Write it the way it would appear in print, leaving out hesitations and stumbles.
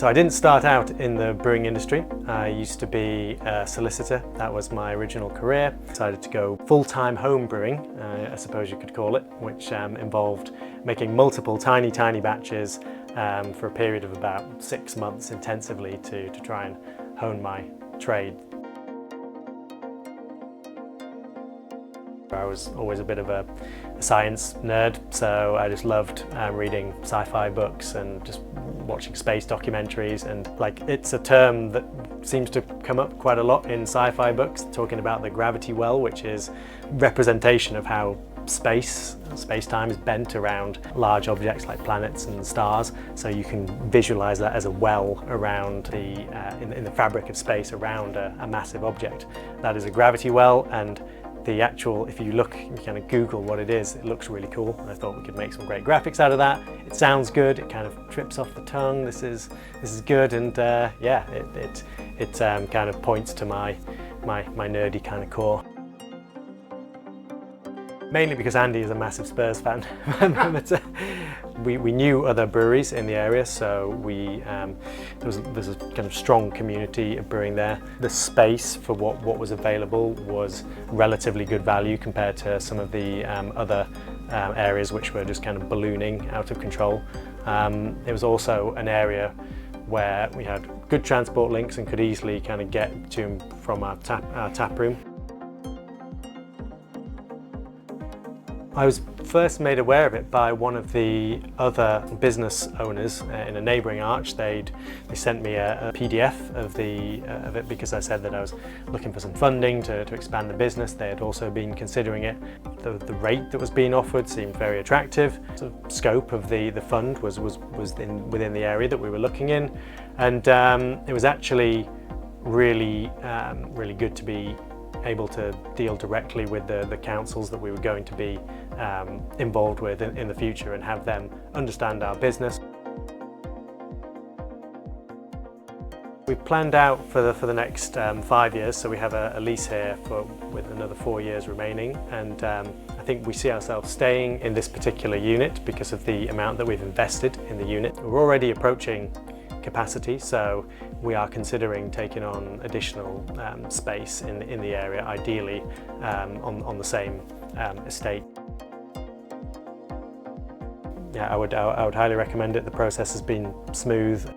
So I didn't start out in the brewing industry. I used to be a solicitor. That was my original career. Decided to go full-time home brewing, I suppose you could call it, which involved making multiple tiny batches for a period of about 6 months intensively to try and hone my trade. I was always a bit of a science nerd, so I just loved reading sci-fi books and just watching space documentaries, and it's a term that seems to come up quite a lot in sci-fi books, talking about the gravity well, which is representation of how space-time is bent around large objects like planets and stars, so you can visualize that as a well around in the fabric of space around a massive object. That is a gravity well, and the actual, if you look, you kind of Google what it is, it looks really cool. And I thought we could make some great graphics out of that. It sounds good, it kind of trips off the tongue, this is good, and yeah, it kind of points to my nerdy kind of core. Mainly because Andy is a massive Spurs fan. But, we knew other breweries in the area, so there's a kind of strong community of brewing there. The space for what was available was relatively good value compared to some of the other areas which were just kind of ballooning out of control. It was also an area where we had good transport links and could easily kind of get to and from our tap room. I was first made aware of it by one of the other business owners in a neighbouring arch. They sent me a PDF of it because I said that I was looking for some funding to expand the business. They had also been considering it. The rate that was being offered seemed very attractive. The scope of the fund was within the area that we were looking in, and it was actually really good to be able to deal directly with the councils that we were going to be involved with in the future and have them understand our business. We've planned out for the next 5 years, so we have a lease here with another 4 years remaining, and I think we see ourselves staying in this particular unit because of the amount that we've invested in the unit. We're already approaching capacity, so we are considering taking on additional space in the area, ideally on the same estate. Yeah, I would highly recommend it. The process has been smooth.